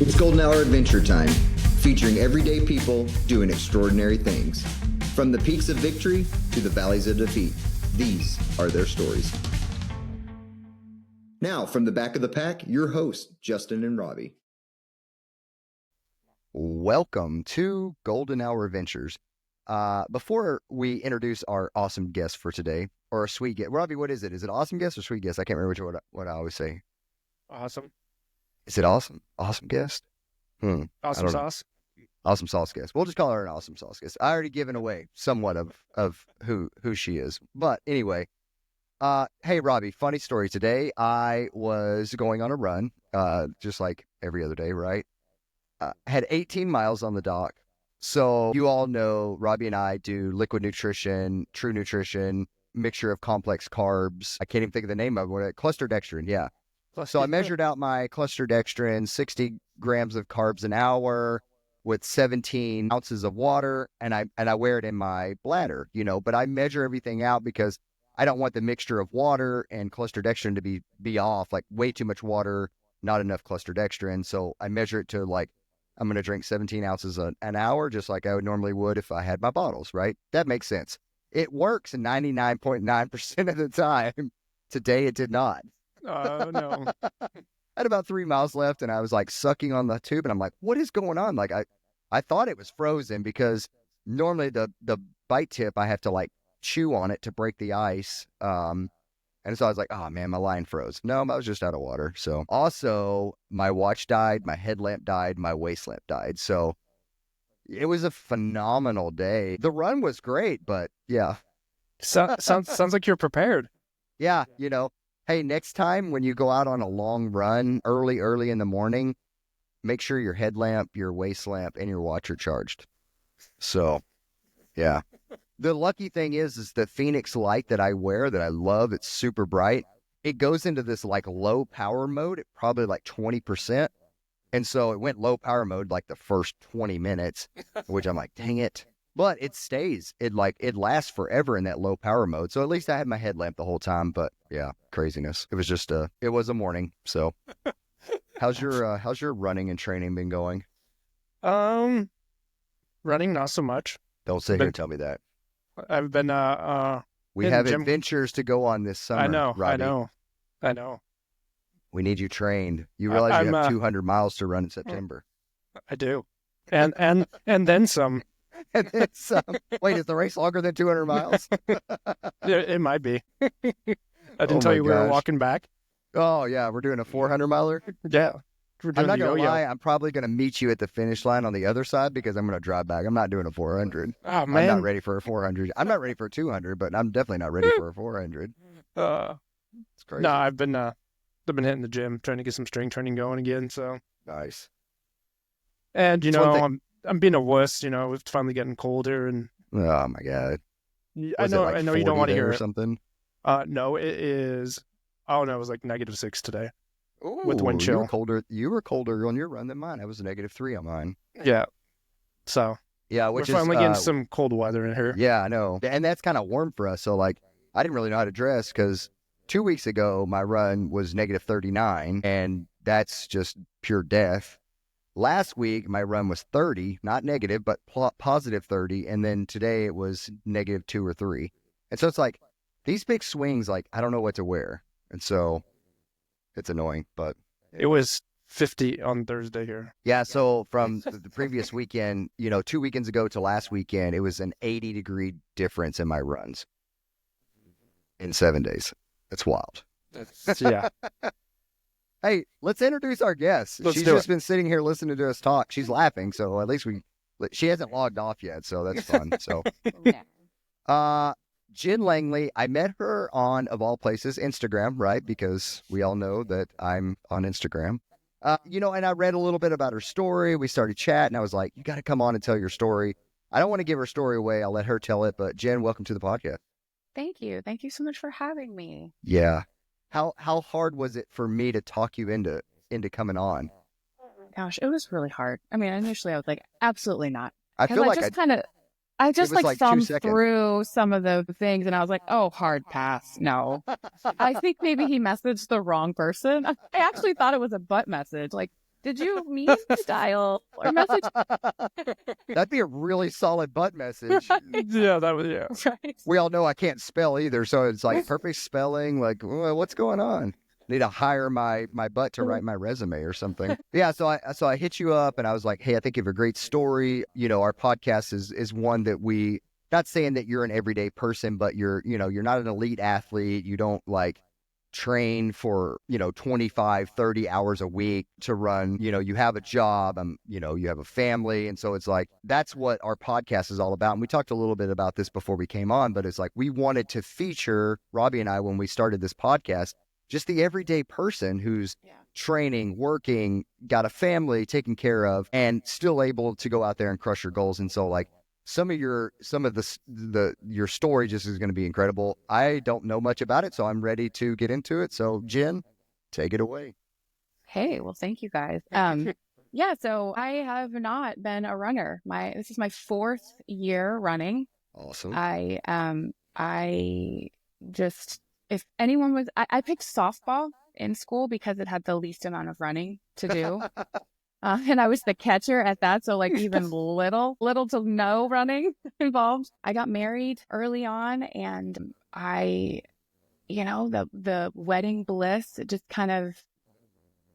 It's Golden Hour Adventure Time, featuring everyday people doing extraordinary things. From the peaks of victory to the valleys of defeat, these are their stories. Now, from the back of the pack, your hosts, Justin and Robbie. Welcome to Golden Hour Adventures. Before we introduce our awesome guest for today, or a sweet guest, Robbie, what is it? Is it awesome guest or sweet guest? I can't remember what I always say. Awesome. Is it awesome? Awesome guest? Awesome sauce? Awesome sauce guest. We'll just call her an awesome sauce guest. I already given away somewhat of who she is. But anyway, hey, Robbie, funny story. Today I was going on a run, just like every other day, right? Had 18 miles on the dock. So you all know Robbie and I do liquid nutrition, true nutrition, mixture of complex carbs. I can't even think of the name of it. Cluster dextrin, yeah. So I measured out my cluster dextrin, 60 grams of carbs an hour with 17 ounces of water, and I wear it in my bladder, but I measure everything out because I don't want the mixture of water and cluster dextrin to be off, like way too much water, not enough cluster dextrin. So I measure it to like, I'm going to drink 17 ounces an hour, just like I would normally would if I had my bottles, right? That makes sense. It works 99.9% of the time. Today it did not. Oh, no. I had about 3 miles left, and I was like sucking on the tube, and I'm like, what is going on? Like, I thought it was frozen because normally the bite tip, I have to like chew on it to break the ice. And so I was like, oh man, my line froze. No, I was just out of water. So also my watch died, my headlamp died, my waist lamp died. So it was a phenomenal day. The run was great, but yeah. Sounds like you're prepared. Yeah, hey, next time when you go out on a long run early in the morning, make sure your headlamp, your waist lamp, and your watch are charged. So, yeah. The lucky thing is the Phoenix light that I wear that I love, it's super bright. It goes into this like low power mode at probably like 20%. And so it went low power mode like the first 20 minutes, which I'm like, dang it. But it stays. It lasts forever in that low power mode. So at least I had my headlamp the whole time. But yeah, craziness. It was just it was a morning. So how's your running and training been going? Running, not so much. Don't sit here and tell me that. I've been we have adventures to go on this summer. I know, Robbie. I know. We need you trained. You realize you have 200 miles to run in September. I do, and then some. And then some. Wait, is the race longer than 200 miles? It might be. I didn't tell you we were walking back. Oh yeah, we're doing a 400 miler. Yeah. I'm not going to lie, I'm probably going to meet you at the finish line on the other side because I'm going to drive back. I'm not doing a 400. Oh, man. I'm not ready for a 400. I'm not ready for a 200, but I'm definitely not ready for a 400. It's crazy. No, I've been hitting the gym, trying to get some strength training going again, so. Nice. And, I'm being a wuss, it's finally getting colder. And oh, my God. I know you don't want to hear or it. Something? No, it is. Oh, no, it was like -6 today. Ooh, with wind chill. You were colder on your run than mine. I was -3 on mine. Yeah. So. Yeah, we're finally getting some cold weather in here. Yeah, I know. And that's kind of warm for us. So, like, I didn't really know how to dress because 2 weeks ago, my run was -39, and that's just pure death. Last week, my run was 30, not negative, but positive 30. And then today it was -2 or 3. And so it's like these big swings, like, I don't know what to wear. And so it's annoying, but it was 50 on Thursday here. Yeah. So from the previous weekend, 2 weekends ago to last weekend, it was an 80-degree difference in my runs in 7 days. It's wild. Yeah. Hey, let's introduce our guest. She's just been sitting here listening to us talk. She's laughing. So at least she hasn't logged off yet. So that's fun. So, Jen Langley, I met her on, of all places, Instagram, right? Because we all know that I'm on Instagram. And I read a little bit about her story. We started chatting. I was like, you got to come on and tell your story. I don't want to give her story away. I'll let her tell it. But Jen, welcome to the podcast. Thank you. Thank you so much for having me. Yeah. How hard was it for me to talk you into coming on? Gosh, it was really hard. I mean, initially I was like, absolutely not. I feel like I just thumbed through some of the things and I was like, oh, hard pass. No. I think maybe he messaged the wrong person. I actually thought it was a butt message. Like, Did you mean to dial or message? That'd be a really solid butt message. Yeah, that was, yeah. Right. We all know I can't spell either, so it's like perfect spelling. Like, what's going on? Need to hire my butt to write my resume or something. Yeah, so I hit you up and I was like, hey, I think you have a great story. You know, our podcast is one that we, not saying that you're an everyday person, but you're not an elite athlete. You don't like train for 25 30 hours a week to run. You have a job, you have a family, and so it's like that's what our podcast is all about. And we talked a little bit about this before we came on, but it's like we wanted to feature, Robbie and I, when we started this podcast, just the everyday person who's training, working, got a family taken care of, and still able to go out there and crush your goals. And so like your story just is going to be incredible. I don't know much about it, so I'm ready to get into it. So Jen, take it away. Hey, well, thank you guys. Yeah, so I have not been a runner. This is my 4th year running. Awesome. I just, if anyone was, I picked softball in school because it had the least amount of running to do. And I was the catcher at that. So like even little to no running involved. I got married early on and the wedding bliss, it just kind of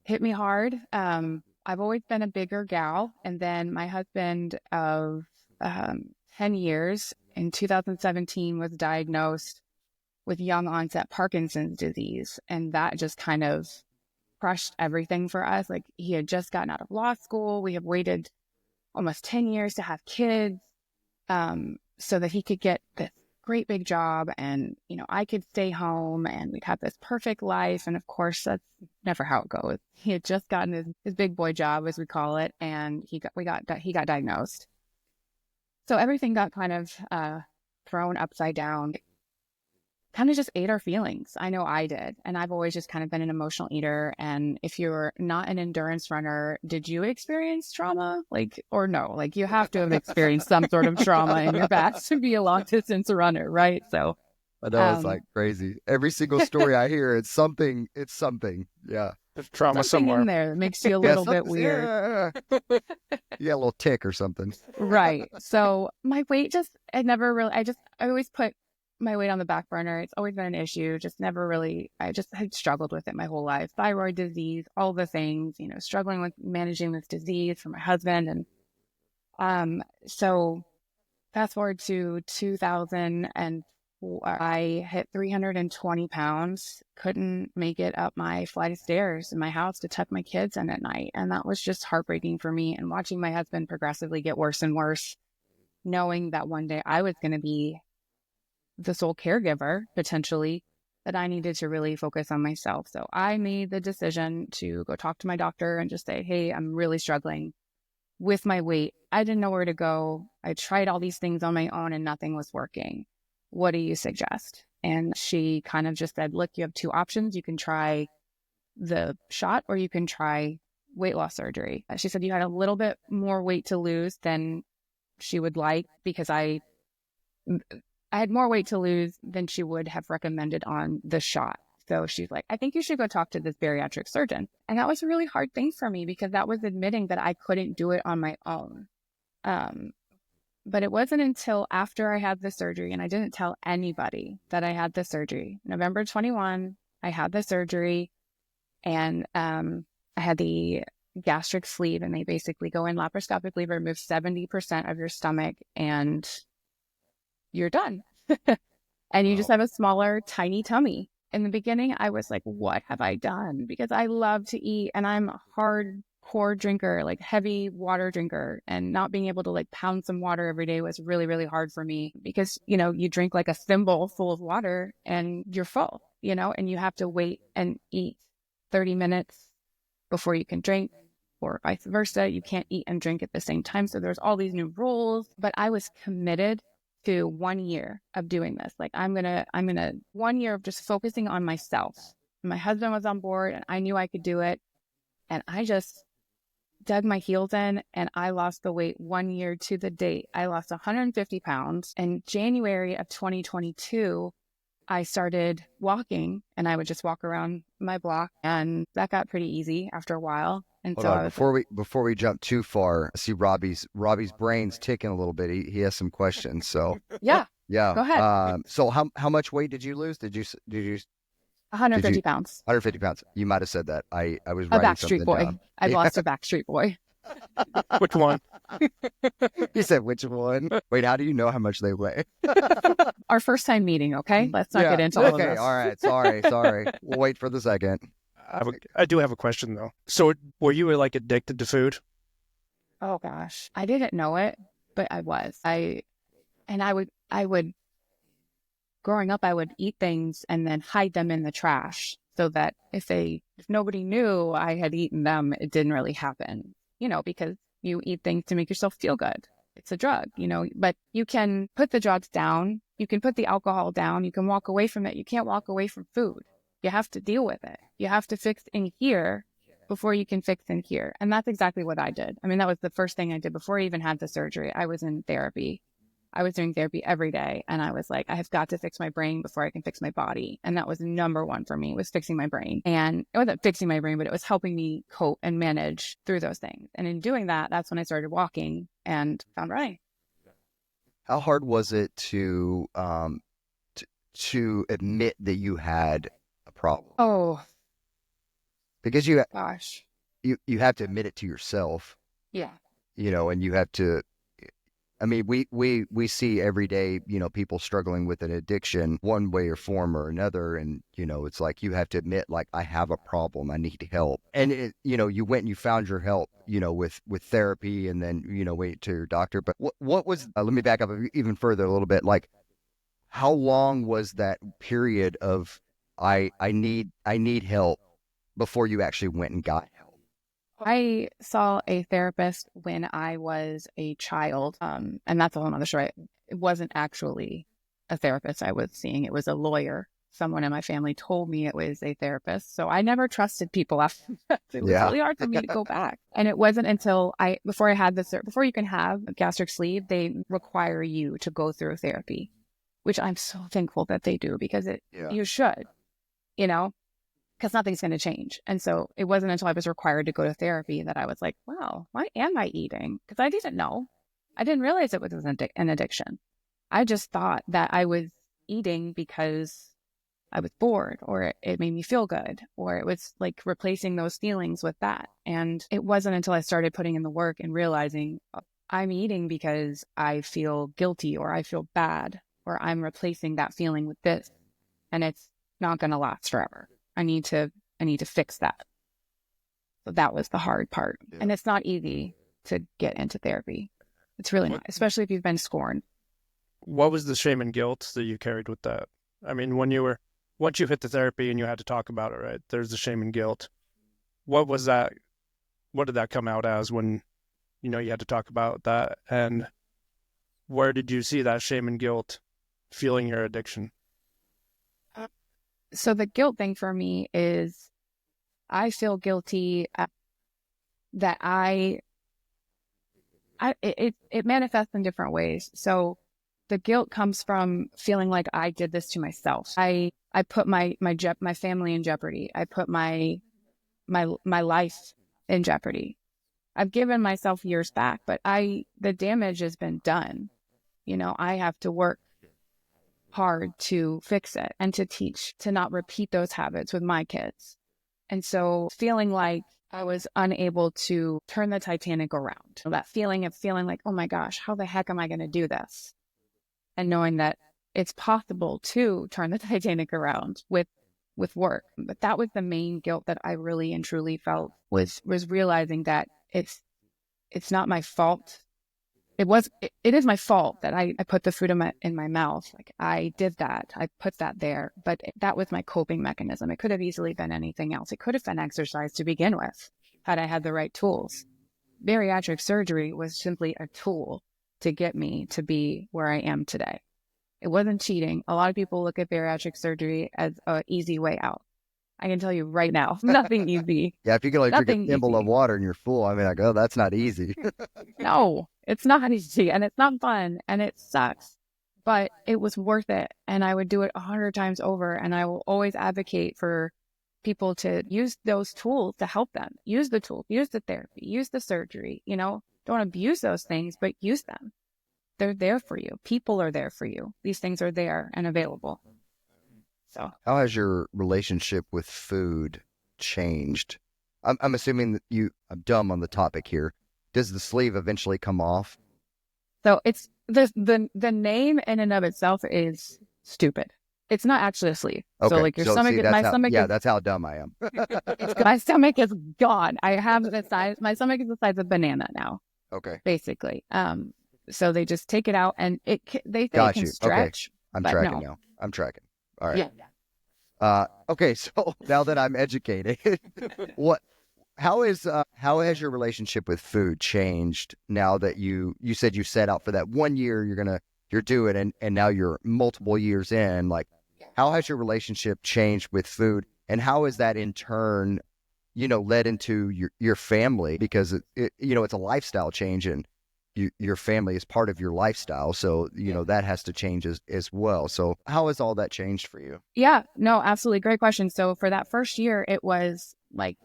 hit me hard. I've always been a bigger gal. And then my husband of 10 years in 2017 was diagnosed with young onset Parkinson's disease. And that just kind of crushed everything for us. Like he had just gotten out of law school. We have waited almost 10 years to have kids so that he could get this great big job and, I could stay home and we'd have this perfect life. And of course, that's never how it goes. He had just gotten his big boy job, as we call it, and he got diagnosed. So everything got kind of thrown upside down. Kind of just ate our feelings. I know I did. And I've always just kind of been an emotional eater. And if you're not an endurance runner, did you experience trauma? Or no? Like you have to have experienced some sort of trauma in your past to be a long distance runner, right? So I know it's like crazy. Every single story I hear, it's something. Yeah. There's trauma something somewhere in there that makes you a little bit weird. Yeah, a little tick or something. Right. So my weight I always put my weight on the back burner. It's always been an issue. I just had struggled with it my whole life. Thyroid disease, all the things, struggling with managing this disease for my husband. And so fast forward to 2004, I hit 320 pounds, couldn't make it up my flight of stairs in my house to tuck my kids in at night. And that was just heartbreaking for me. And watching my husband progressively get worse and worse, knowing that one day I was going to be the sole caregiver, potentially, that I needed to really focus on myself. So I made the decision to go talk to my doctor and just say, hey, I'm really struggling with my weight. I didn't know where to go. I tried all these things on my own and nothing was working. What do you suggest? And she kind of just said, look, you have 2 options. You can try the shot or you can try weight loss surgery. She said you had a little bit more weight to lose than she would like because I had more weight to lose than she would have recommended on the shot. So she's like, I think you should go talk to this bariatric surgeon. And that was a really hard thing for me because that was admitting that I couldn't do it on my own. But it wasn't until after I had the surgery, and I didn't tell anybody that I had the surgery. November 21, I had the surgery, and I had the gastric sleeve, and they basically go in laparoscopically, remove 70% of your stomach, and you're done. And you just have a smaller, tiny tummy. In the beginning, I was like, what have I done? Because I love to eat and I'm a hardcore drinker, like heavy water drinker, and not being able to like pound some water every day was really, really hard for me because, you drink like a thimble full of water and you're full, and you have to wait and eat 30 minutes before you can drink, or vice versa. You can't eat and drink at the same time. So there's all these new rules, but I was committed to 1 year of doing this. Like I'm gonna 1 year of just focusing on myself. My husband was on board and I knew I could do it. And I just dug my heels in and I lost the weight 1 year to the date. I lost 150 pounds. In January of 2022, I started walking and I would just walk around my block, and that got pretty easy after a while. And Hold so on, I was before we jump too far, I see Robbie's brain's ticking a little bit. He has some questions. So yeah, yeah. go ahead. So how much weight did you lose? Did you 150 pounds. 150 pounds? You might have said that. I was A writing Backstreet something Boy. down. I've Yeah. lost a Backstreet Boy. Which one? He said which one? Wait, how do you know how much they weigh? Our first time meeting, okay? Let's not Yeah. get into all of Okay. this. All right. Sorry. We'll wait for the second. I do have a question though. So were you like addicted to food? Oh gosh, I didn't know it, but I was. I would growing up, I would eat things and then hide them in the trash so that if nobody knew I had eaten them, it didn't really happen. Because you eat things to make yourself feel good. It's a drug, but you can put the drugs down. You can put the alcohol down. You can walk away from it. You can't walk away from food. You have to deal with it. You have to fix in here before you can fix in here. And that's exactly what I did. I mean, that was the first thing I did before I even had the surgery. I was in therapy. I was doing therapy every day. And I was like, I have got to fix my brain before I can fix my body. And that was number one for me, was fixing my brain. And it wasn't fixing my brain, but it was helping me cope and manage through those things. And in doing that, that's when I started walking and found running. How hard was it to admit that you had a problem? Oh, Because gosh. you have to admit it to yourself, Yeah. and you have to. I mean, we see every day, people struggling with an addiction, one way or form or another, and it's like you have to admit, like, I have a problem, I need help, and you went and you found your help, with therapy, and then went to your doctor. But what was? Let me back up even further a little bit. Like, how long was that period of I need help before you actually went and got help? I saw a therapist when I was a child, and that's a whole nother story. It wasn't actually a therapist I was seeing. It was a lawyer. Someone in my family told me it was a therapist. So I never trusted people after that. It was really hard for me to go back. And it wasn't until before you can have a gastric sleeve, they require you to go through therapy, which I'm so thankful that they do, because you should, because nothing's going to change. And so it wasn't until I was required to go to therapy that I was like, wow, why am I eating? Because I didn't know. I didn't realize it was an addiction. I just thought that I was eating because I was bored, or it made me feel good, or it was like replacing those feelings with that. And it wasn't until I started putting in the work and realizing I'm eating because I feel guilty, or I feel bad, or I'm replacing that feeling with this, and it's not going to last forever. I need to fix that. So that was the hard part. Yeah. And it's not easy to get into therapy. It's really not, especially if you've been scorned. What was the shame and guilt that you carried with that? I mean, once you hit the therapy and you had to talk about it, right? There's the shame and guilt. What was that? What did that come out as when, you had to talk about that? And where did you see that shame and guilt feeling your addiction? So the guilt thing for me is I feel guilty that it manifests in different ways. So the guilt comes from feeling like I did this to myself. I put my family in jeopardy. I put my life in jeopardy. I've given myself years back, but the damage has been done. I have to work hard to fix it and to teach to not repeat those habits with my kids. And so feeling like I was unable to turn the Titanic around, that feeling of feeling like, oh my gosh, how the heck am I going to do this? And knowing that it's possible to turn the Titanic around with work. But that was the main guilt that I really and truly felt, was realizing that it's not my fault. It is my fault that I put the food in my mouth. Like, I did that. I put that there, but that was my coping mechanism. It could have easily been anything else. It could have been exercise to begin with, had I had the right tools. Bariatric surgery was simply a tool to get me to be where I am today. It wasn't cheating. A lot of people look at bariatric surgery as an easy way out. I can tell you right now, nothing easy. Yeah, if you can drink a thimble of water and you're full, I mean, that's not easy. No, it's not easy, and it's not fun, and it sucks, but it was worth it. And I would do it 100 times over. And I will always advocate for people to use those tools to help them. Use the tools, use the therapy, use the surgery, don't abuse those things, but use them. They're there for you. People are there for you. These things are there and available. So how has your relationship with food changed? I'm assuming that I'm dumb on the topic here. Does the sleeve eventually come off? So it's the name in and of itself is stupid. It's not actually a sleeve. Okay. So like your stomach, stomach is, that's how dumb I am. my stomach is gone. I have the size, my stomach is the size of a banana now, Okay. basically. So they just take it out and they say it can stretch. Okay. I'm but tracking no. now. I'm tracking. All right. Yeah. Okay. So now that I'm educated, how has your relationship with food changed now that you said you set out for that 1 year, you're doing, and now you're multiple years in, like, how has your relationship changed with food, and how has that in turn, led into your family? Because it's a lifestyle change, and your family is part of your lifestyle. So, that has to change as well. So how has all that changed for you? Yeah, no, absolutely. Great question. So for that first year, it was like,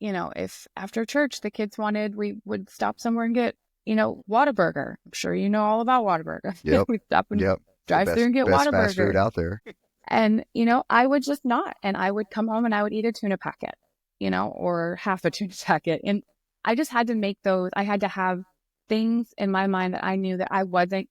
if after church the kids wanted, we would stop somewhere and get, Whataburger. I'm sure you know all about Whataburger. Yep. We'd stop and Yep. drive through and get best Whataburger. fast food out there. And, I would just not. And I would come home and I would eat a tuna packet, or half a tuna packet. And I just had to make those. I had to have things in my mind that I knew that I wasn't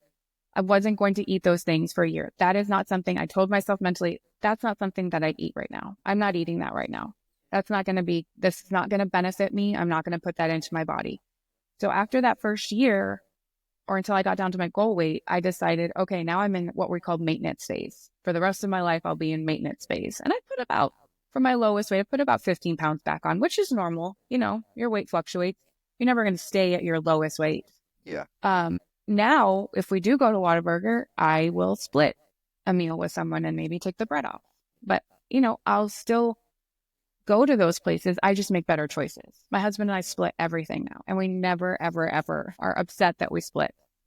going to eat those things for a year. That is not something I told myself mentally. That's not something that I'd eat right now. I'm not eating that right now. This is not going to benefit me. I'm not going to put that into my body. So after that first year, or until I got down to my goal weight, I decided, okay, now I'm in what we call maintenance phase. For the rest of my life, I'll be in maintenance phase. And from my lowest weight, I put about 15 pounds back on, which is normal. Your weight fluctuates. You're never going to stay at your lowest weight. Yeah. Now, if we do go to Whataburger, I will split a meal with someone and maybe take the bread off. But, I'll still go to those places. I just make better choices. My husband and I split everything now, and we never, ever, ever are upset that we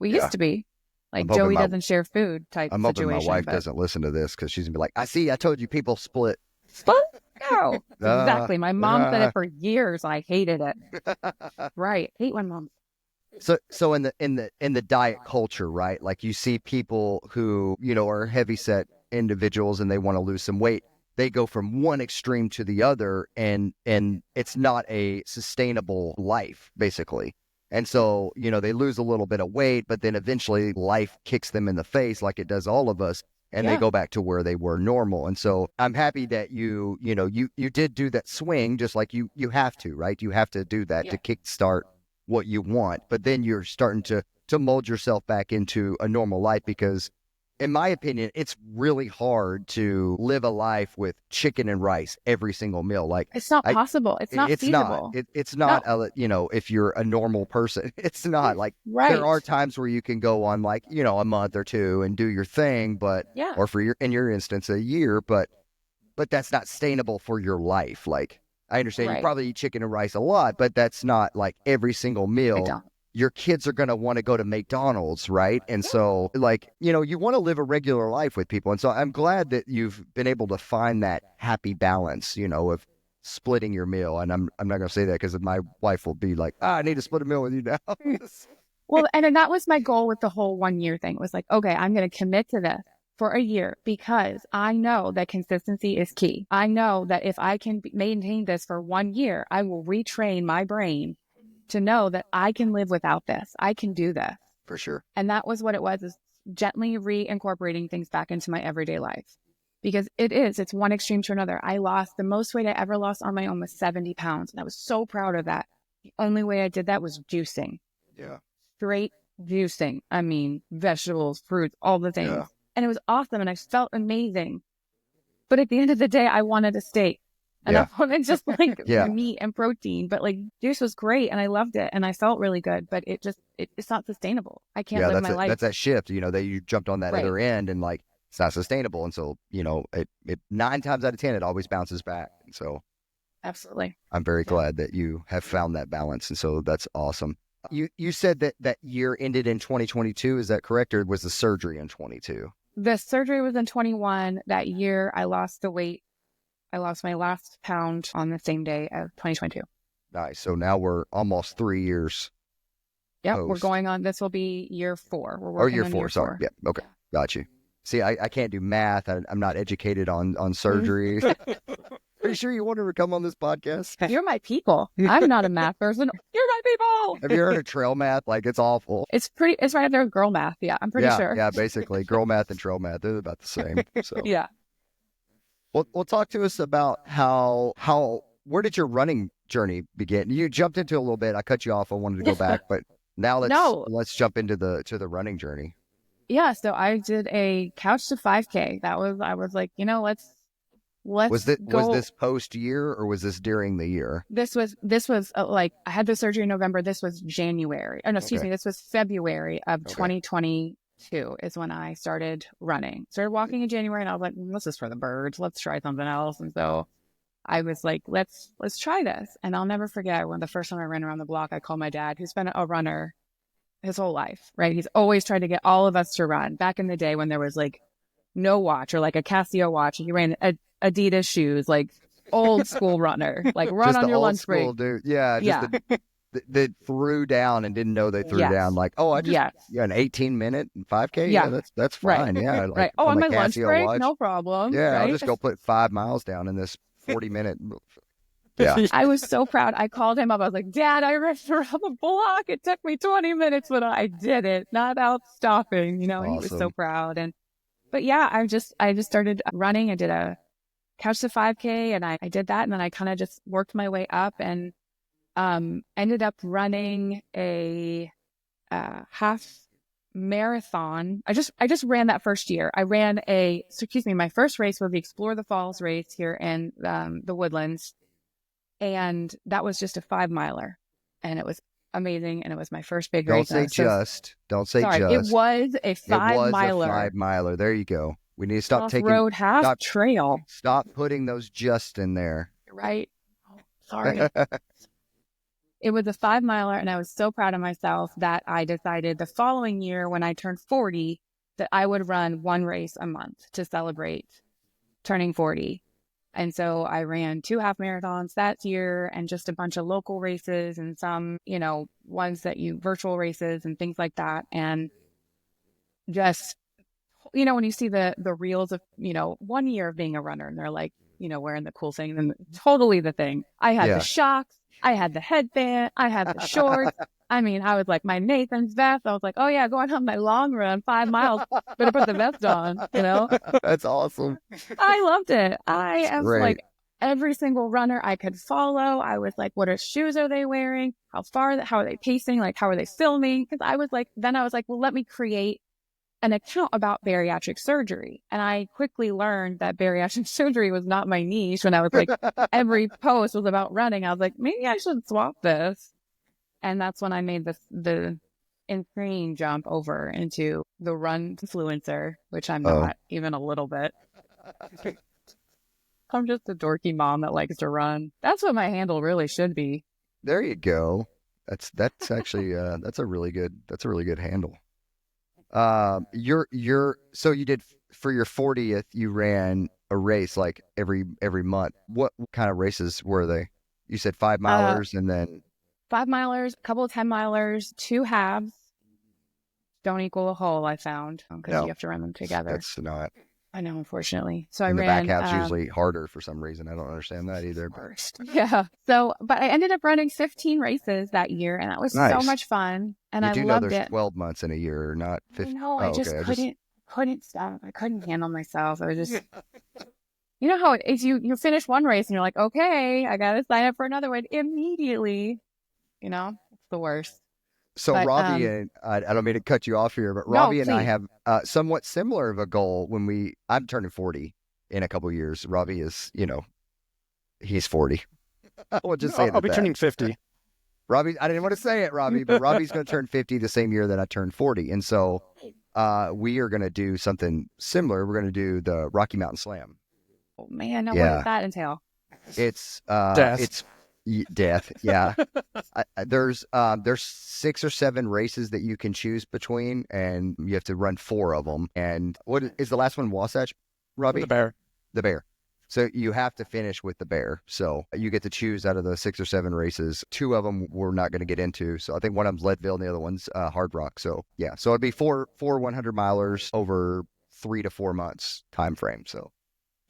we used to be like Joey doesn't share food type I'm situation. hoping my wife doesn't listen to this, because she's gonna be like, I told you people split. No, exactly. My mom said it for years. I hated it. Right. Hate when mom. So in the diet culture, right? Like, you see people who, are heavy set individuals and they want to lose some weight. They go from one extreme to the other, and it's not a sustainable life, basically. And so, they lose a little bit of weight, but then eventually life kicks them in the face like it does all of us, and they go back to where they were normal. And so I'm happy that you did do that swing, just like you have to, right? You have to do that to kickstart what you want. But then you're starting to mold yourself back into a normal life, because in my opinion, it's really hard to live a life with chicken and rice every single meal. Like, it's not possible. It's not feasible. It's not, if you're a normal person, it's not like, there are times where you can go on like, a month or two and do your thing, but, or in your instance, a year, but that's not sustainable for your life. Like, I understand you probably eat chicken and rice a lot, but that's not like every single meal. Your kids are going to want to go to McDonald's, right? And so, like, you want to live a regular life with people. And so I'm glad that you've been able to find that happy balance, of splitting your meal. And I'm not going to say that because my wife will be like, I need to split a meal with you now. Well, and that was my goal with the whole 1 year thing. It was like, okay, I'm going to commit to this for a year, because I know that consistency is key. I know that if I can maintain this for 1 year, I will retrain my brain to know that I can live without this. I can do this. For sure. And that was what it was, is gently reincorporating things back into my everyday life. Because it's one extreme to another. The most weight I ever lost on my own was 70 pounds. And I was so proud of that. The only way I did that was juicing. Yeah. Straight juicing. I mean, vegetables, fruits, all the things. Yeah. And it was awesome. And I felt amazing. But at the end of the day, I wanted a steak. And I wanted just like meat and protein, but like juice was great and I loved it and I felt really good, but it's not sustainable. I can't live my life. That's that shift, that you jumped on that other end, and like, it's not sustainable. And so, it 9 times out of 10, it always bounces back. And so absolutely. I'm very glad that you have found that balance. And so that's awesome. You said that year ended in 2022. Is that correct? Or was the surgery in 22? The surgery was in 21. That year I lost the weight I lost my last pound on the same day of 2022. Nice. So now we're almost 3 years. Yep, we're Post. going on. This will be year 4. We're Or working year on 4. year Sorry. 4. Yeah. Okay. Got you. See, I can't do math. I'm not educated on surgery. Are you sure you want to come on this podcast? You're my people. I'm not a math person. You're my people. Have you heard of trail math? Like, it's awful. It's right up there with girl math. Yeah, I'm pretty sure. Yeah, basically. Girl math and trail math, they're about the same. So Yeah. Well, talk to us about where did your running journey begin? You jumped into a little bit. I cut you off. I wanted to go back, but now let's jump into the running journey. Yeah, so I did a couch to 5K. I was like, let's Was go. this post year or was this during the year? This was like I had the surgery in November. This was January. Oh no, excuse me. This was February of 2022 is when I started running. Started walking in January, and I was like, this is for the birds. Let's try something else. And so I was like, let's try this. And I'll never forget when the first time I ran around the block, I called my dad, who's been a runner his whole life, right? He's always tried to get all of us to run. Back in the day when there was like no watch or like a Casio watch, and you ran Adidas shoes, like old school runner, like run just on your old lunch school break. Dude. Yeah, they threw down and didn't know they threw down. Like, oh, I just an 18-minute 5K. Yeah, that's fine. Right. Yeah, like, right. Oh, on my lunch Casio break, watch. no problem. Yeah, right? I'll just go put 5 miles down in this 40-minute. Yeah. I was so proud. I called him up. I was like, Dad, I ran around the block. It took me 20 minutes, but I did it, not out stopping, and he was so proud. But yeah, I just started running. I did a couch to 5K, and I did that. And then I kind of just worked my way up and ended up running a half marathon. I just ran that first year. I ran my first race was the Explore the Falls race here in the Woodlands. And that was just a 5-miler, and it was amazing. And it was my first big race. Don't say just. It was a 5-miler. It was a 5-miler. There you go. We need to stop taking road half trail. Stop putting those just in there. Right. Oh, sorry. It was a 5-miler, and I was so proud of myself that I decided the following year when I turned 40 that I would run one race a month to celebrate turning 40. And so I ran 2 half marathons that year and just a bunch of local races and some, ones virtual races and things like that. And just, when you see the reels of, 1 year of being a runner and they're like, wearing the cool thing and totally the thing. I had the shocks. I had the headband. I had the shorts. I mean, I was like my Nathan's vest. I was like, oh yeah, going on my long run, 5 miles. Better put the vest on, That's awesome. I loved it. I am like every single runner I could follow. I was like, what shoes are they wearing? How are they pacing? Like, how are they filming? Because I was like, well, let me create an account about bariatric surgery. And I quickly learned that bariatric surgery was not my niche. When I was like, every post was about running. I was like, maybe I should swap this. And that's when I made the insane jump over into the run influencer, which I'm not even a little bit. I'm just a dorky mom that likes to run. That's what my handle really should be. There you go. That's actually that's a really good handle. So you did for your 40th, you ran a race like every month. What kind of races were they? You said 5-milers and then 5-milers, a couple of 10-milers, 2 halves. Don't equal a whole, I found, because you have to run them together. That's not. I know, unfortunately. So and I the ran. back half's usually harder for some reason. I don't understand that either. Worst. Yeah. So, but I ended up running 15 races that year, and that was so much fun. And I loved it. There's 12 months in a year, not 15. No, I just couldn't stop. I couldn't handle myself. I was just, you know how it is. You finish one race and you're like, okay, I got to sign up for another one immediately. It's the worst. So Robbie and I don't mean to cut you off here, but Robbie and I have somewhat similar of a goal I'm turning 40 in a couple of years. Robbie is, he's 40. I'll just say I'll be turning 50. Robbie, I didn't want to say it, Robbie, but Robbie's going to turn 50 the same year that I turned 40. And so we are going to do something similar. We're going to do the Rocky Mountain Slam. Oh man, what does that entail? It's death. It's death. Yeah. There's 6 or 7 races that you can choose between, and you have to run 4 of them. And what is the last one? Wasatch, Robbie? The Bear. The Bear. So you have to finish with the bear. So you get to choose out of the 6 or 7 races. 2 of them we're not going to get into. So I think one of them's Leadville and the other one's Hard Rock. So yeah, so it'd be four 100 milers over 3 to 4 months time frame. So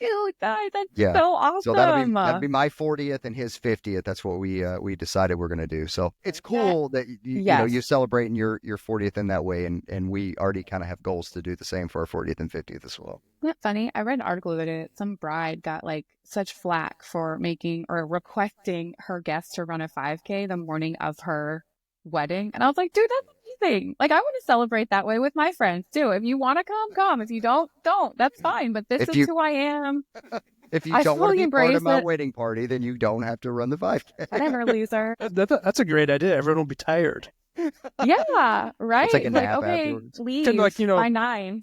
Dude, that's yeah, so awesome. so that'll be my 40th and his 50th. That's what we decided we're going to do. So it's cool that you know you celebrating your 40th in that way, and we already kind of have goals to do the same for our 40th and 50th as well. Isn't that funny? I read an article that some bride got like such flack for making or requesting her guests to run a 5K the morning of her wedding, and I was like, dude, that's amazing. Like, I want to celebrate that way with my friends too. If you want to come. If you don't. That's fine. But this is who I am. If you don't want to be part of my wedding party, then you don't have to run the 5K. Whatever, loser. That's a great idea. Everyone will be tired. Yeah, right. It's like a nap okay, afterwards. leave Like, by 9.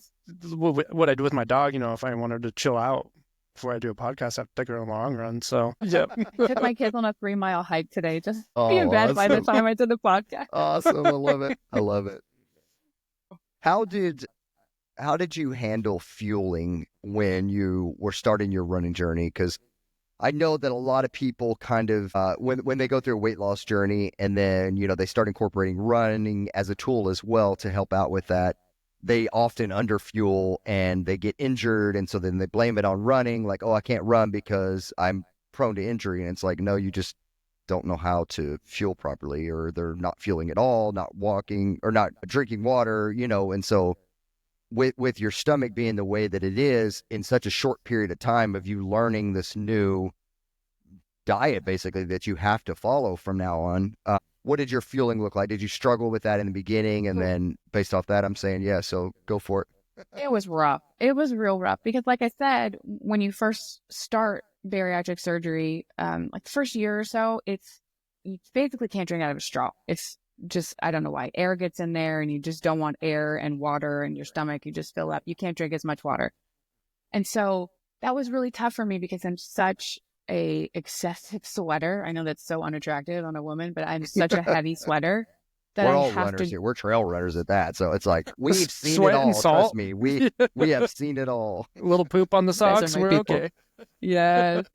What I do with my dog, if I wanted to chill out before I do a podcast, I have to take her on a long run. So yeah. Took my kids on a 3-mile hike today. Just be in bed by the time I did the podcast. Awesome. I love it. How did you handle fueling when you were starting your running journey? Because I know that a lot of people kind of, when they go through a weight loss journey and then, they start incorporating running as a tool as well to help out with that, they often underfuel and they get injured. And so then they blame it on running, like, oh, I can't run because I'm prone to injury. And it's like, no, you just don't know how to fuel properly, or they're not fueling at all, not walking or not drinking water, and so with your stomach being the way that it is in such a short period of time of you learning this new diet, basically, that you have to follow from now on, what did your fueling look like? Did you struggle with that in the beginning? And then based off that, I'm saying, yeah, so go for it. It was rough. It was real rough because, like I said, when you first start bariatric surgery, like the first year or so, you basically can't drink out of a straw. It's just, I don't know why, air gets in there and you just don't want air and water in your stomach. You just fill up. You can't drink as much water. And so that was really tough for me because I'm such a excessive sweater. I know that's so unattractive on a woman, but I'm such a heavy sweater that we're I all have runners to. here. We're trail runners at that. So it's like, we've seen Sweat it all. and salt. Trust me. We have seen it all. A little poop on the socks, my we're people. okay. Yes.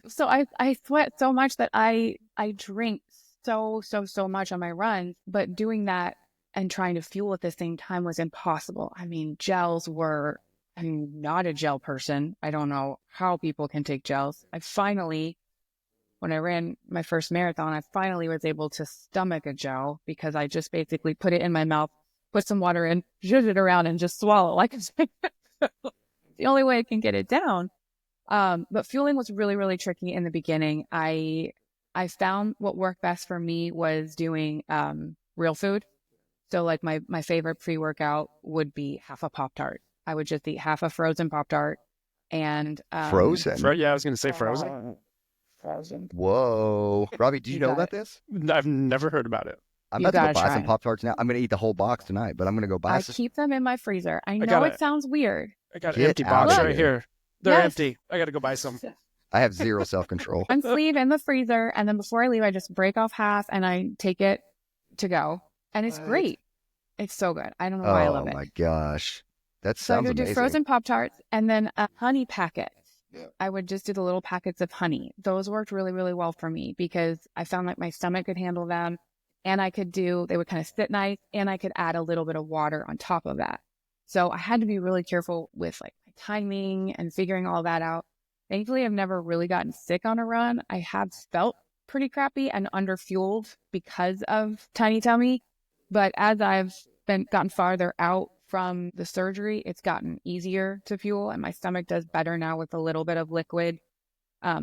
So I sweat so much that I drink so much on my runs, but doing that and trying to fuel at the same time was impossible. I mean, I'm not a gel person. I don't know how people can take gels. When I ran my first marathon, I finally was able to stomach a gel because I just basically put it in my mouth, put some water in, zhuzh it around, and just swallow like it's the only way I can get it down. But fueling was really, really tricky in the beginning. I found what worked best for me was doing real food. So like my favorite pre-workout would be half a Pop-Tart. I would just eat half a frozen Pop-Tart and Frozen? Yeah, I was going to say frozen. Frozen. Whoa. Robbie, did you know about this? I've never heard about it. I'm You about to go gotta buy some try. Pop-Tarts now. I'm going to eat the whole box tonight, but I'm going to go buy I some. keep them in my freezer. I know gotta- it sounds weird. I got an Get empty out box of right here. here. They're Yes. empty. I got to go buy some. I have zero self-control. One sleeve in the freezer, and then before I leave, I just break off half and I take it to go. And it's What? great. It's so good. I don't know why I love Oh it. my gosh. That So I sounds would amazing. do frozen Pop-Tarts and then a honey packet. Yeah. I would just do the little packets of honey. Those worked really, really well for me because I found like my stomach could handle them, and they would kind of sit nice, and I could add a little bit of water on top of that. So I had to be really careful with like my timing and figuring all that out. Thankfully, I've never really gotten sick on a run. I have felt pretty crappy and underfueled because of tiny tummy, but as I've gotten farther out from the surgery, it's gotten easier to fuel, and my stomach does better now with a little bit of liquid,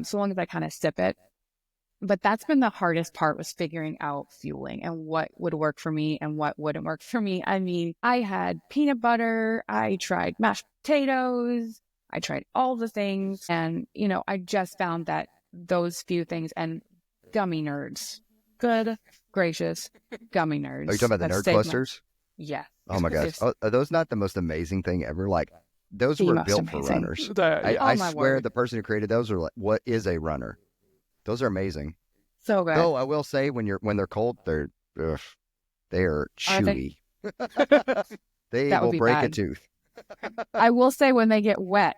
so long as I kind of sip it. But that's been the hardest part, was figuring out fueling and what would work for me and what wouldn't work for me. I mean, I had peanut butter, I tried mashed potatoes, I tried all the things, and I just found that those few things, and gummy nerds, good gracious, gummy nerds. Are you talking about the that nerd saved my- clusters? Yeah. Oh my gosh. It's Are those not the most amazing thing ever? Like, those The were most built for amazing. runners. That- I, Oh, I my swear word. the person who created those are like, what is a runner? Those are amazing. so good. Though I will say, when they're cold, they are Are chewy. They That would will be break a bad. tooth. I will say when they get wet,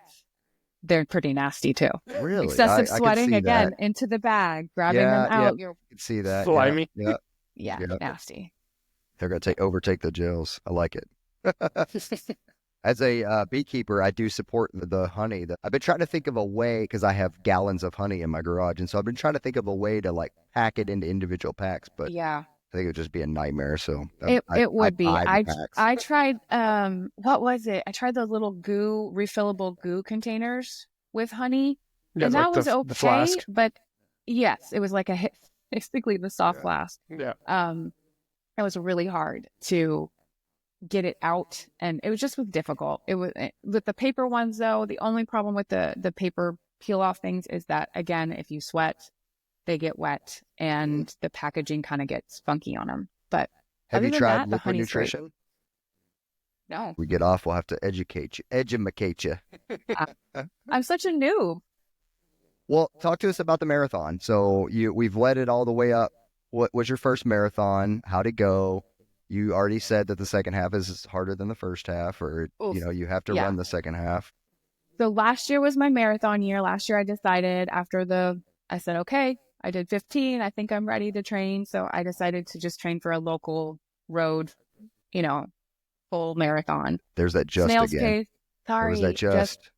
they're pretty nasty too. Really? Excessive I could sweating see again that. into the bag, grabbing them Yeah, out. I could see that. Slimy. Yeah. Yeah, Yeah. nasty. They're going to overtake the gills. I like it. As a beekeeper, I do support the honey. I've been trying to think of a way, because I have gallons of honey in my garage, and so I've been trying to think of a way to like pack it into individual packs, but Yeah, I think it would just be a nightmare. So it would be. buy the packs. I tried what was it? I tried those little refillable goo containers with honey, Yeah, and like that was the okay. flask. But yes, it was like basically the soft Yeah. flask. Yeah. It was really hard to get it out, and it was difficult. It was with the paper ones though. The only problem with the paper peel off things is that, again, if you sweat, they get wet and the packaging kind of gets funky on them. But Have other you than tried that, the liquid honey's great. nutrition? No, We get off, we'll have to educate you. I'm such a noob. Well, talk to us about the marathon. So we've led it all the way up. What was your first marathon? How'd it go? You already said that the second half is harder than the first half, or Oof. you have to Yeah. run the second half. So last year was my marathon year. Last year I decided I said, okay, I did 15. I think I'm ready to train. So I decided to just train for a local road, full marathon. There's that just Snail's again. pace. Or Sorry. was that just?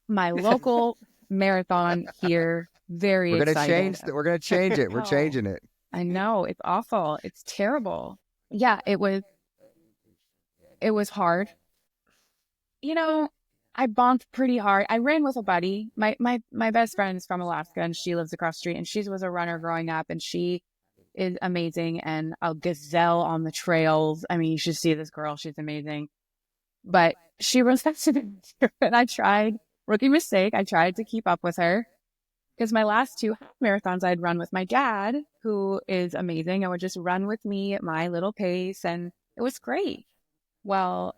My local marathon here. Very We're gonna excited. change. We're gonna change it. We're No. changing it. I know. It's awful. It's terrible. Yeah, it was hard. I bonked pretty hard. I ran with a buddy. My best friend is from Alaska, and she lives across the street, and she was a runner growing up, and she is amazing and a gazelle on the trails. I mean, you should see this girl. She's amazing. But she runs faster than me, and I tried. Rookie mistake. I tried to keep up with her because my last 2 half marathons I'd run with my dad, who is amazing, and would just run with me at my little pace, and it was great. Well,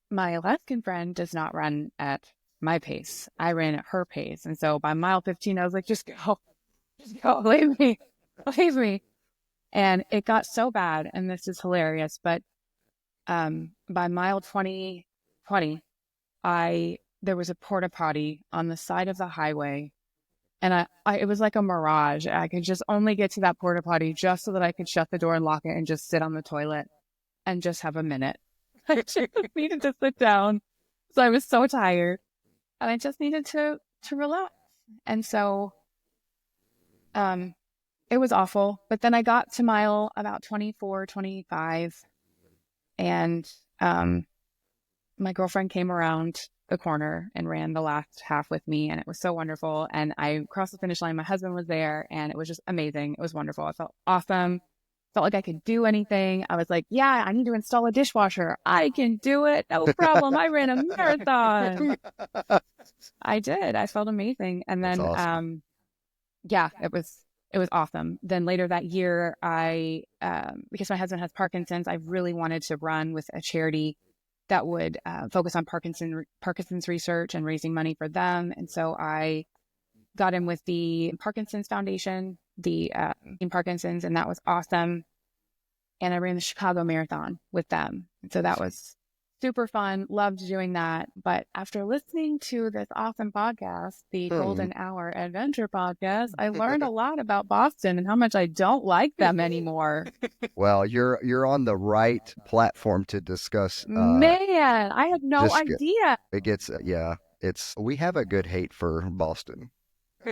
my Alaskan friend does not run at my pace. I ran at her pace. And so by mile 15, I was like, just go, leave me. And it got so bad. And this is hilarious. But by mile 20, there was a porta potty on the side of the highway. And it was like a mirage. I could just only get to that porta potty just so that I could shut the door and lock it and just sit on the toilet and just have a minute. I just needed to sit down. So I was so tired. And I just needed to relax. And so it was awful. But then I got to mile about 24, 25. And my girlfriend came around the corner and ran the last half with me. And it was so wonderful. And I crossed the finish line. My husband was there. And it was just amazing. It was wonderful. I felt awesome. Felt like I could do anything. I was like, yeah, I need to install a dishwasher. I can do it. No problem. I ran a marathon. I did. I felt amazing. And then, That's awesome. Yeah, it was awesome. Then later that year, I, because my husband has Parkinson's, I really wanted to run with a charity that would focus on Parkinson's research and raising money for them. And so I got in with the Parkinson's Foundation, in Parkinson's, and that was awesome. And I ran the Chicago Marathon with them. So that was super fun. Loved doing that. But after listening to this awesome podcast, the Golden Hour Adventure Podcast, I learned a lot about Boston and how much I don't like them anymore. Well, you're on the right platform to discuss. Man, I had no idea. It gets we have a good hate for Boston.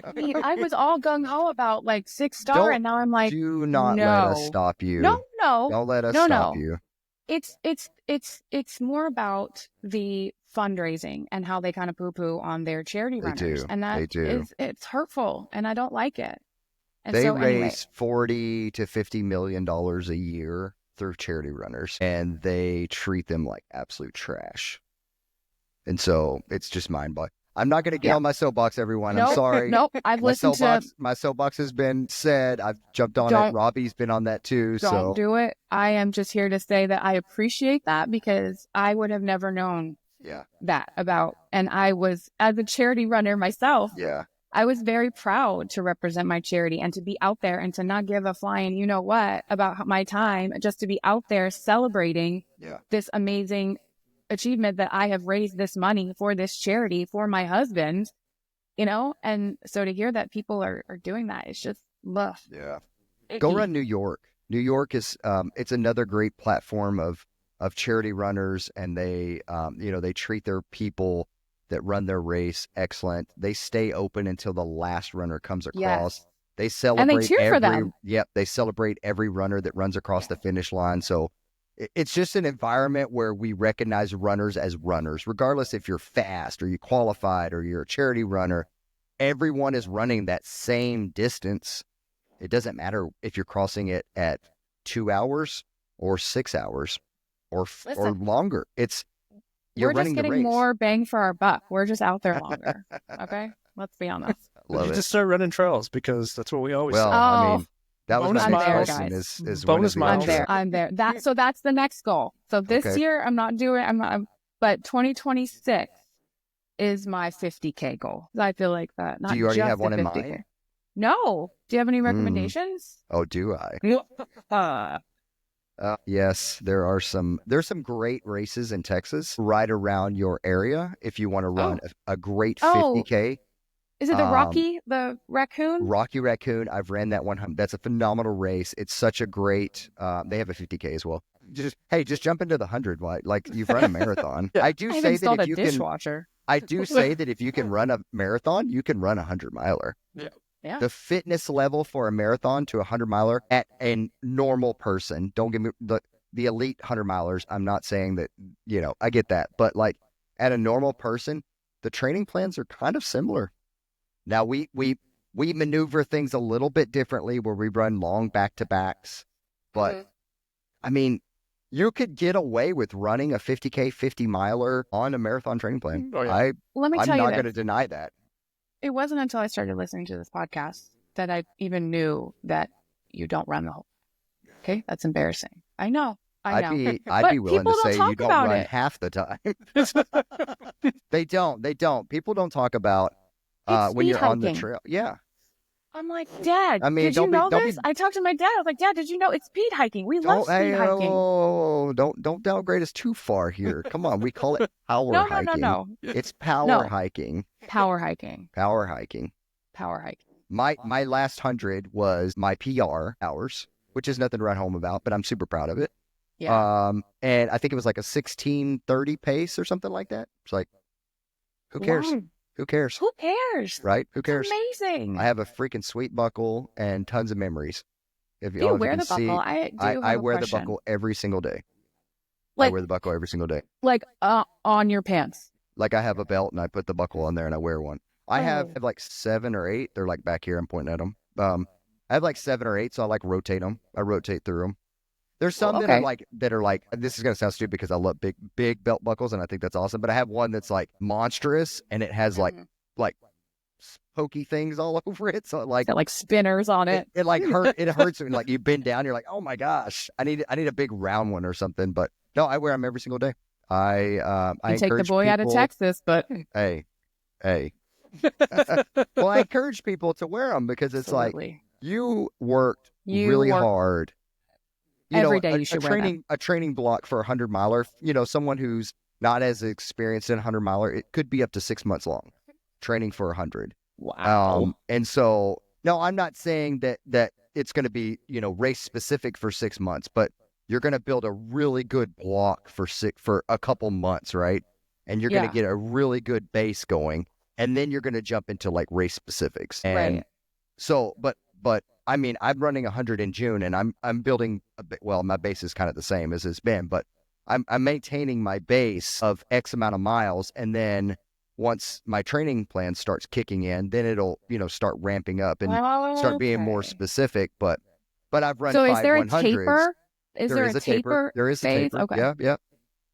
I mean, I was all gung-ho about like 6-star, and now I'm like, do not no. let us stop you. No. Don't let us stop you. It's more about the fundraising and how they kind of poo-poo on their charity runners. And that it's hurtful, and I don't like it. And they so, raise $40 to $50 million a year through charity runners, and they treat them like absolute trash. And so it's just mind-boggling. I'm not going to get on my soapbox, everyone. I'm sorry. Nope. I've listened to my soapbox has been said. I've jumped on it. Robbie's been on that too. Don't do it. I am just here to say that I appreciate that because I would have never known that about. And I was, as a charity runner myself, I was very proud to represent my charity and to be out there and to not give a flying you know what about my time, just to be out there celebrating this amazing achievement that I have raised this money for this charity for my husband, and so to hear that people are doing that, it's just ugh, Yeah. Go icky. run New York. New York is it's another great platform of charity runners, and they they treat their people that run their race excellent. They stay open until the last runner comes across. Yes. They And they celebrate cheer for every them. they celebrate every runner that runs across the finish line. So it's just an environment where we recognize runners as runners, regardless if you're fast or you qualified or you're a charity runner. Everyone is running that same distance. It doesn't matter if you're crossing it at 2 hours or 6 hours or Listen, longer. You're we're just running the getting race. more bang for our buck. We're just out there longer. Okay? Let's be honest. Love you it. just start running trails because that's what we always Well, say. I Oh, mean, that was bonus my next miles. question: Guys. is Bonus when is the miles. ultra? I'm there. So that's the next goal. So this Okay. year I'm not doing. But 2026 is my 50K goal. I feel like that. Not Do you already just have one the in 50K. mind? No. Do you have any recommendations? Oh, do I? Uh, Yes, there's some great races in Texas right around your area if you want to run a great 50K. Is it the raccoon? Rocky Raccoon. I've ran that 100. That's a phenomenal race. It's such a great. They have a 50K as well. Just jump into the 100. Like you've run a marathon. Yeah. I do I've say that installed if a you can. dishwasher. I do say that if you can run a marathon, you can run a 100-miler. Yeah. The fitness level for a marathon to a 100-miler at a normal person. Don't give me the elite 100-milers. I'm not saying that, I get that, but like at a normal person, the training plans are kind of similar. Now we maneuver things a little bit differently where we run long back-to-backs, but I mean, you could get away with running a 50K 50-miler on a marathon training plan. Oh, yeah. Let me I'm tell you not this. going to deny that. It wasn't until I started listening to this podcast that I even knew that you don't run the whole. Okay, that's embarrassing. I know. I'd be But willing people to don't say talk you don't about run it. half the time. They don't. People don't talk about It's when speed you're on the hiking. trail. Yeah. I'm like, Dad, I mean, did you don't be- know don't be- this? I talked to my dad. I was like, Dad, did you know it's speed hiking? We love speed hiking. Don't downgrade us too far here. Come on, we call it power hiking. No. It's power No. hiking. Power hiking. Power hiking. Power hiking. My last 100 was my PR hours, which is nothing to write home about, but I'm super proud of it. Yeah. And I think it was like a 16:30 pace or something like that. It's like, who cares? Wow. Who cares? Who cares? Right? Who It's cares? amazing. I have a freaking sweet buckle and tons of memories. If Do you y'all wear can the see, buckle? I do have I a wear question. the buckle every single day. I Like, wear the buckle every single day. on your pants. Like I have a belt and I put the buckle on there and I wear one. I have Oh. like 7 or 8. They're like back here. I'm pointing at them. I have like 7 or 8, so I like rotate them. I rotate through them. There's some okay. that are like this is gonna sound stupid because I love big belt buckles and I think that's awesome. But I have one that's like monstrous and it has like pokey things all over it. So like Got like spinners on it. it like hurt. It hurts when like you bend down. You're like, oh my gosh, I need a big round one or something. But no, I wear them every single day. I You take the encourage boy out of people- Texas, but Hey. Well, I encourage people to wear them because it's like absolutely. you worked You really work hard. every day. You should wear them. a training block for a 100-miler. Someone who's not as experienced in a 100-miler, it could be up to 6 months long. Training for 100. Wow. And so no, I'm not saying that it's going to be race specific for 6 months, but you're going to build a really good block for a couple months, right? And you're going to get a really good base going, and then you're going to jump into like race specifics. And Right. so, but I mean, I'm running 100 in June, and I'm building a bit. Well, my base is kind of the same as it's been, but I'm maintaining my base of X amount of miles, and then once my training plan starts kicking in, then it'll start ramping up and start being more Okay. specific. But I've run So 5 is there a 100s. taper? Is there a taper? There is a phase? taper. Okay. Yeah.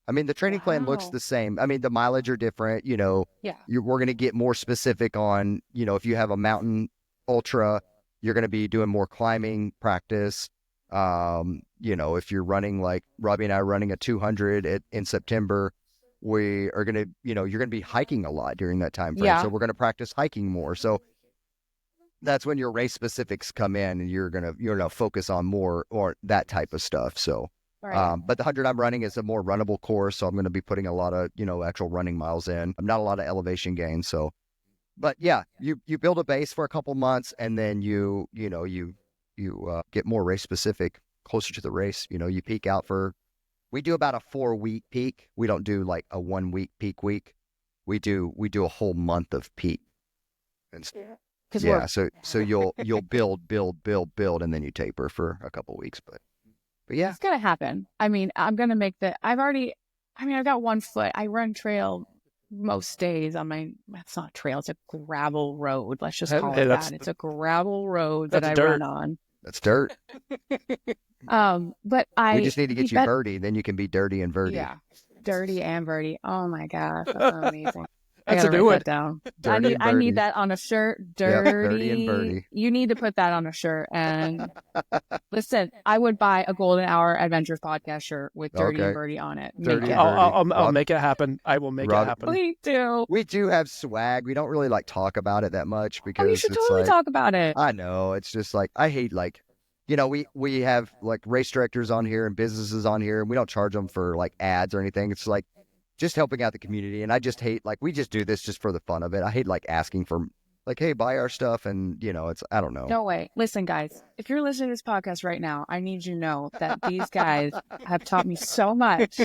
I mean, the training plan looks Wow. the same. I mean, the mileage are different. Yeah. We're going to get more specific on, if you have a mountain ultra, you're going to be doing more climbing practice. If you're running like Robbie and I are running a 200 in September, we are going to, you're going to be hiking a lot during that time frame. Yeah. So we're going to practice hiking more. So that's when your race specifics come in and you're going to, focus on more or that type of stuff. So Right. But the 100 I'm running is a more runnable course, so I'm going to be putting a lot of, actual running miles in. I'm not a lot of elevation gain, so. But yeah, you build a base for a couple months, and then you get more race specific closer to the race. You peak out we do about a 4-week peak. We don't do like a 1-week peak week. We do a whole month of peak. And yeah, so you'll build, and then you taper for a couple weeks. But yeah, it's gonna happen. I mean, I'm gonna make I've got 1 foot. I run trail most days on it's not a trail, it's a gravel road. Let's just call it that. It's a gravel road that I run on. That's dirt. But we just need to get you Birdie, then you can be Dirty and Verdi. Yeah, Dirty and Birdie. Oh my gosh, that's amazing. That's a new one. Down. I need that on a shirt. Dirty and Birdie. You need to put that on a shirt. And listen, I would buy a Golden Hour Adventures podcast shirt with Dirty and Birdie on it. I'll make it happen. I will make it happen. Please do. We do have swag. We don't really talk about it that much because you should totally talk about it. I know. It's just I hate we have race directors on here and businesses on here, and we don't charge them for ads or anything. It's just helping out the community. And I just hate, we just do this just for the fun of it. I hate asking for hey, buy our stuff. And I don't know. No way. Listen, guys, if you're listening to this podcast right now, I need you to know that these guys have taught me so much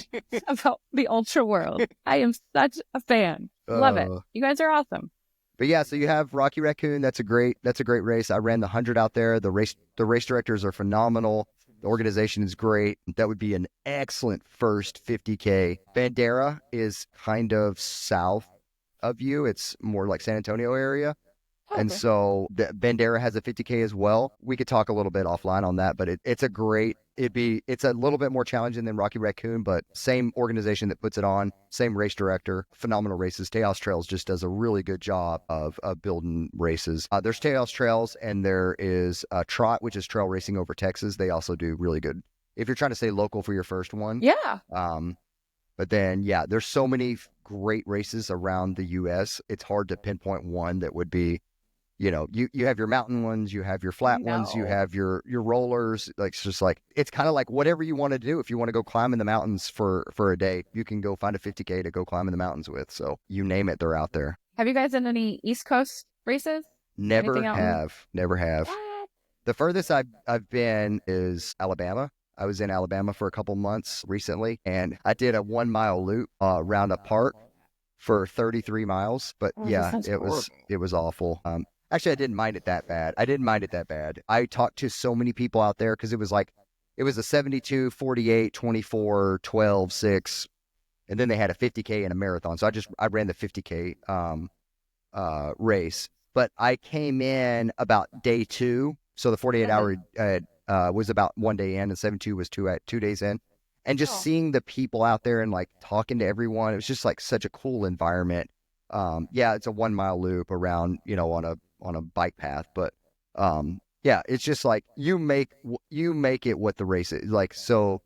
about the ultra world. I am such a fan. Love it. You guys are awesome. But yeah, so you have Rocky Raccoon. That's a great race. I ran the 100 out there. The race directors are phenomenal. The organization is great. That would be an excellent first 50K. Bandera is kind of south of you. It's more like San Antonio area. Okay. And so Bandera has a 50K as well. We could talk a little bit offline on that, but it's a little bit more challenging than Rocky Raccoon, but same organization that puts it on, same race director, phenomenal races. Tejas Trails just does a really good job of building races. There's Tejas Trails, and there is Trot, which is trail racing over Texas. They also do really good. If you're trying to stay local for your first one. Yeah. But then, yeah, there's so many great races around the U.S. It's hard to pinpoint one that would be, you have your mountain ones, you have your flat ones, you have your rollers. It's just it's kind of whatever you want to do. If you want to go climb in the mountains for a day, you can go find a 50K to go climb in the mountains with. So you name it, they're out there. Have you guys done any East Coast races? Never have. What? The furthest I've been is Alabama. I was in Alabama for a couple months recently, and I did a 1 mile loop around a park for 33 miles. But it was awful. Actually, I didn't mind it that bad. I talked to so many people out there because it was a 72, 48, 24, 12, 6, and then they had a 50K and a marathon. So I ran the 50K race, but I came in about day 2. So the 48 hour was about 1 day in, and 72 was 2 days in. And just seeing the people out there and talking to everyone, it was just such a cool environment. It's a 1 mile loop around, on a bike path, but it's just you make it what the race is the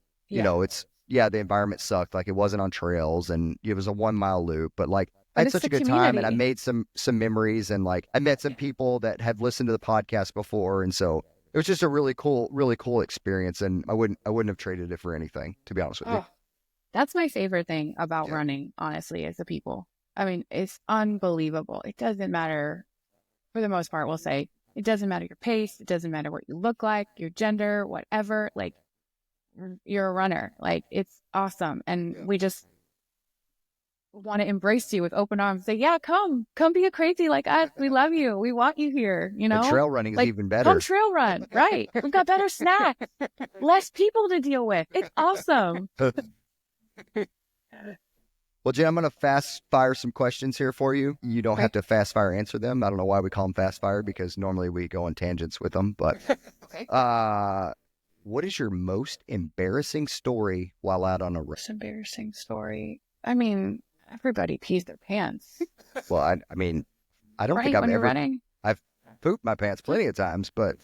environment sucked. It wasn't on trails, and it was a 1 mile loop, but I had such a good time, and I made some memories, and I met some people that have listened to the podcast before, and so it was just a really cool experience, and I wouldn't have traded it for anything, to be honest with you. That's my favorite thing about running, honestly, is the people. I mean, it's unbelievable. It doesn't matter. For the most part, we'll say it doesn't matter your pace. It doesn't matter what you look like, your gender, whatever. You're a runner. It's awesome. And we just want to embrace you with open arms. Say, yeah, come be a crazy like us. We love you. We want you here. And trail running is even better. Come trail run. Right. We've got better snacks, less people to deal with. It's awesome. Well, Jen, I'm going to fast fire some questions here for you. You don't have to fast fire answer them. I don't know why we call them fast fire, because normally we go on tangents with them. But what is your most embarrassing story while out on a race? Most embarrassing story. I mean, everybody pees their pants. Well, I don't think I've pooped my pants plenty of times, but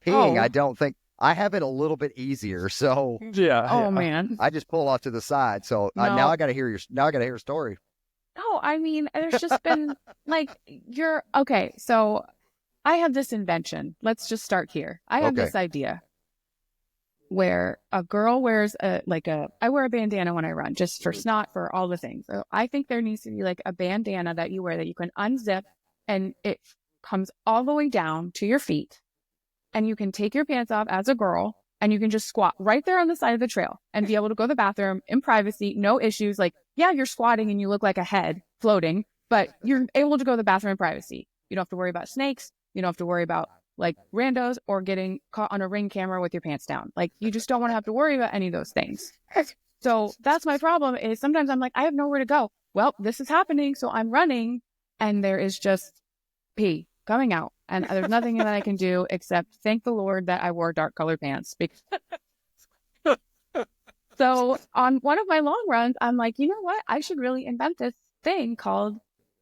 peeing, I don't think. I have it a little bit easier, so man, I just pull off to the side. So now I got to hear your story. No, I mean, there's just been So I have this invention. Let's just start here. I have this idea. where a girl wears I wear a bandana when I run, just for snot, for all the things. So I think there needs to be like a bandana that you wear that you can unzip and it comes all the way down to your feet, and you can take your pants off as a girl and you can just squat right there on the side of the trail and be able to go to the bathroom in privacy, no issues. Like, yeah, you're squatting and you look like a head floating, but you're able to go to the bathroom in privacy. You don't have to worry about snakes. You don't have to worry about like randos or getting caught on a Ring camera with your pants down. Like, you just don't want to have to worry about any of those things. So that's my problem, is sometimes I'm like, I have nowhere to go. Well, this is happening. So I'm running and there is just pee coming out. And there's nothing that I can do except thank the Lord that I wore dark colored pants. So on one of my long runs, I'm like, you know what? I should really invent this thing called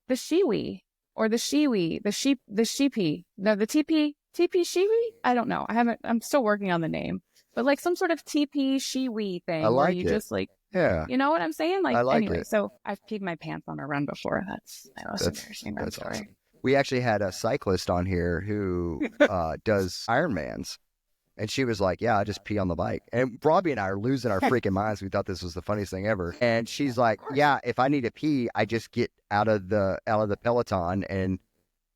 the shiwi, or the shiwi, the sheepy. No, the TP shiwi? I don't know. I'm still working on the name. But like some sort of TP shiwi thing, like where you it. just like, Yeah. you know what I'm saying? Like, I like anyway, it. so I've peed my pants on a run before. That's embarrassing. That's Story. awesome. We actually had a cyclist on here who does Ironmans. And she was like, yeah, I just pee on the bike. And Robbie and I are losing our freaking minds. We thought this was the funniest thing ever. And she's like, yeah, if I need to pee, I just get out of the Peloton and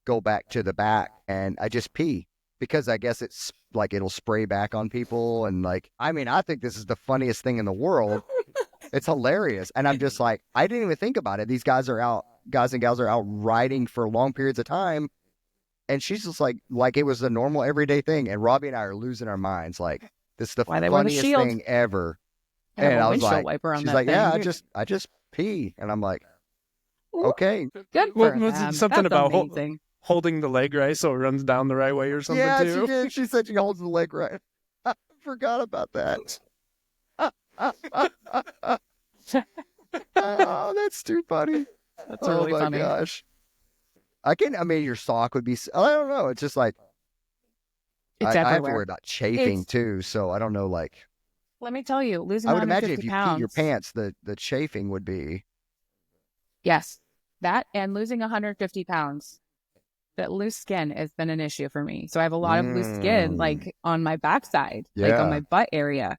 go back to the back and I just pee, because I guess it's like it'll spray back on people. And like, I mean, I think this is the funniest thing in the world. It's hilarious. And I'm just like, I didn't even think about it. These guys and gals are out riding for long periods of time. And she's just like it was a normal everyday thing. And Robbie and I are losing our minds. Like, this is the funniest thing ever. And I was like, she's like, yeah, I just pee. And I'm like, okay. Good for them. Something That's about amazing. holding the leg right so it runs down the right way or something Yeah, too. she did. She said she holds the leg right. I forgot about that. Oh, that's too funny. That's really funny. Oh my gosh. I mean, your sock would be, I don't know. It's just like, It's I have to everywhere. worry about chafing too. So I don't know, like, Let me tell you, losing I would imagine if 150 you pounds. pee your pants, the chafing would be. Yes, that and losing 150 pounds. That loose skin has been an issue for me. So I have a lot of loose skin, like on my backside, like on my butt area.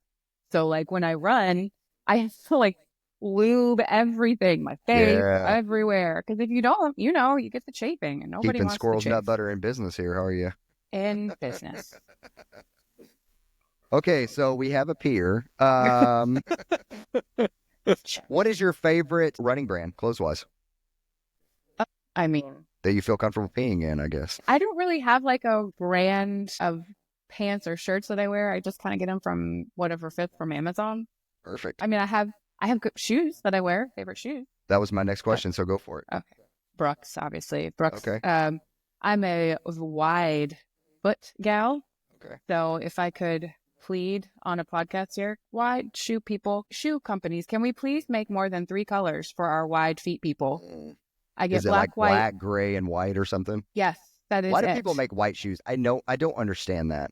So like when I run, I have to like lube everything, my face, everywhere. Because if you don't, you get the chafing, and nobody Keeping wants squirrels the chafe. nut butter in business here. How are you? In business. Okay, so we have a peer. What is your favorite running brand, clothes-wise, I mean, that you feel comfortable peeing in, I guess? I don't really have like a brand of pants or shirts that I wear. I just kind of get them from whatever fits from Amazon. Perfect. I mean, I have good shoes that I wear, favorite shoes. That was my next question, so go for it. Okay. Brooks, obviously. Brooks. Okay. I'm a wide foot gal. Okay. So if I could plead on a podcast here, wide shoe companies, can we please make more than 3 colors for our wide feet people? I get Is it black, like white. black, gray, and white or something? Yes, that is Why do it. people make white shoes? I don't understand that.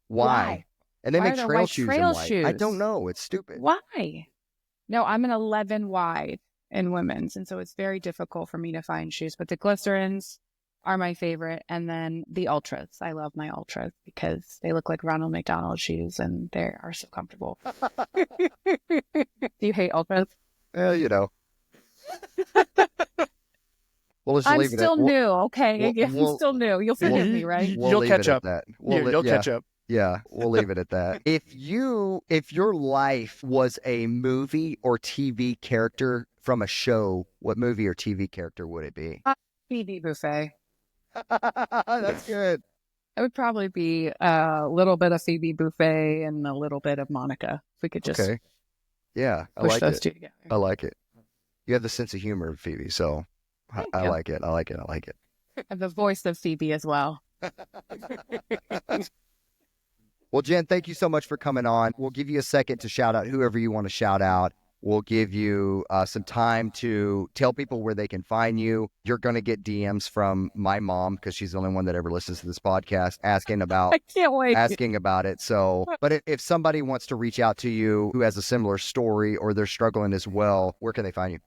Why? And they Why make are there trail white shoes trail in white. shoes? I don't know. It's stupid. Why? No, I'm an 11 wide in women's, and so it's very difficult for me to find shoes. But the glycerins are my favorite, and then the ultras. I love my ultras because they look like Ronald McDonald shoes, and they are so comfortable. Do you hate ultras? Well, you know. We'll just I'm leave it still at, new, okay? we'll- I'm still new. You'll forgive me, right? You'll leave catch it up. At that. You'll catch up. Yeah, we'll leave it at that. If your life was a movie or TV character from a show, what movie or TV character would it be? Phoebe Buffet. That's good. It would probably be a little bit of Phoebe Buffet and a little bit of Monica. If we could just Yeah, I push like those it. two together. I like it. You have the sense of humor, Phoebe, so I you. like it. I like it. I like it. And the voice of Phoebe as well. Well, Jen, thank you so much for coming on. We'll give you a second to shout out whoever you want to shout out. We'll give you some time to tell people where they can find you. You're going to get DMs from my mom, because she's the only one that ever listens to this podcast, asking about I can't wait. asking about it. So, but if somebody wants to reach out to you who has a similar story or they're struggling as well, where can they find you?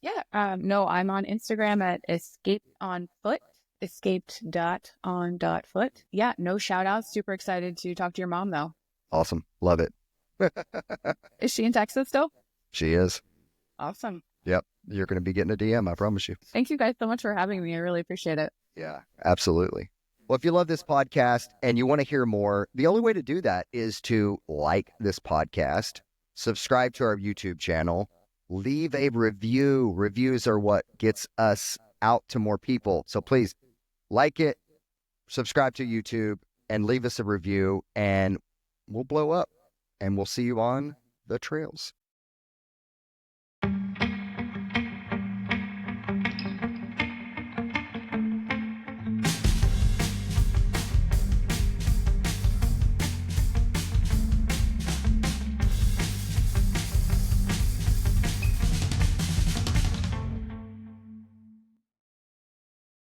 Yeah. No, I'm on Instagram at escapeonfoot. Escaped.on.foot. Yeah, no shout outs. Super excited to talk to your mom though. Awesome. Love it. Is she in Texas still? She is. Awesome. Yep. You're going to be getting a DM, I promise you. Thank you guys so much for having me. I really appreciate it. Yeah, absolutely. Well, if you love this podcast and you want to hear more, the only way to do that is to like this podcast, subscribe to our YouTube channel, leave a review. Reviews are what gets us out to more people. So please like it, subscribe to YouTube, and leave us a review, and we'll blow up. And we'll see you on the trails.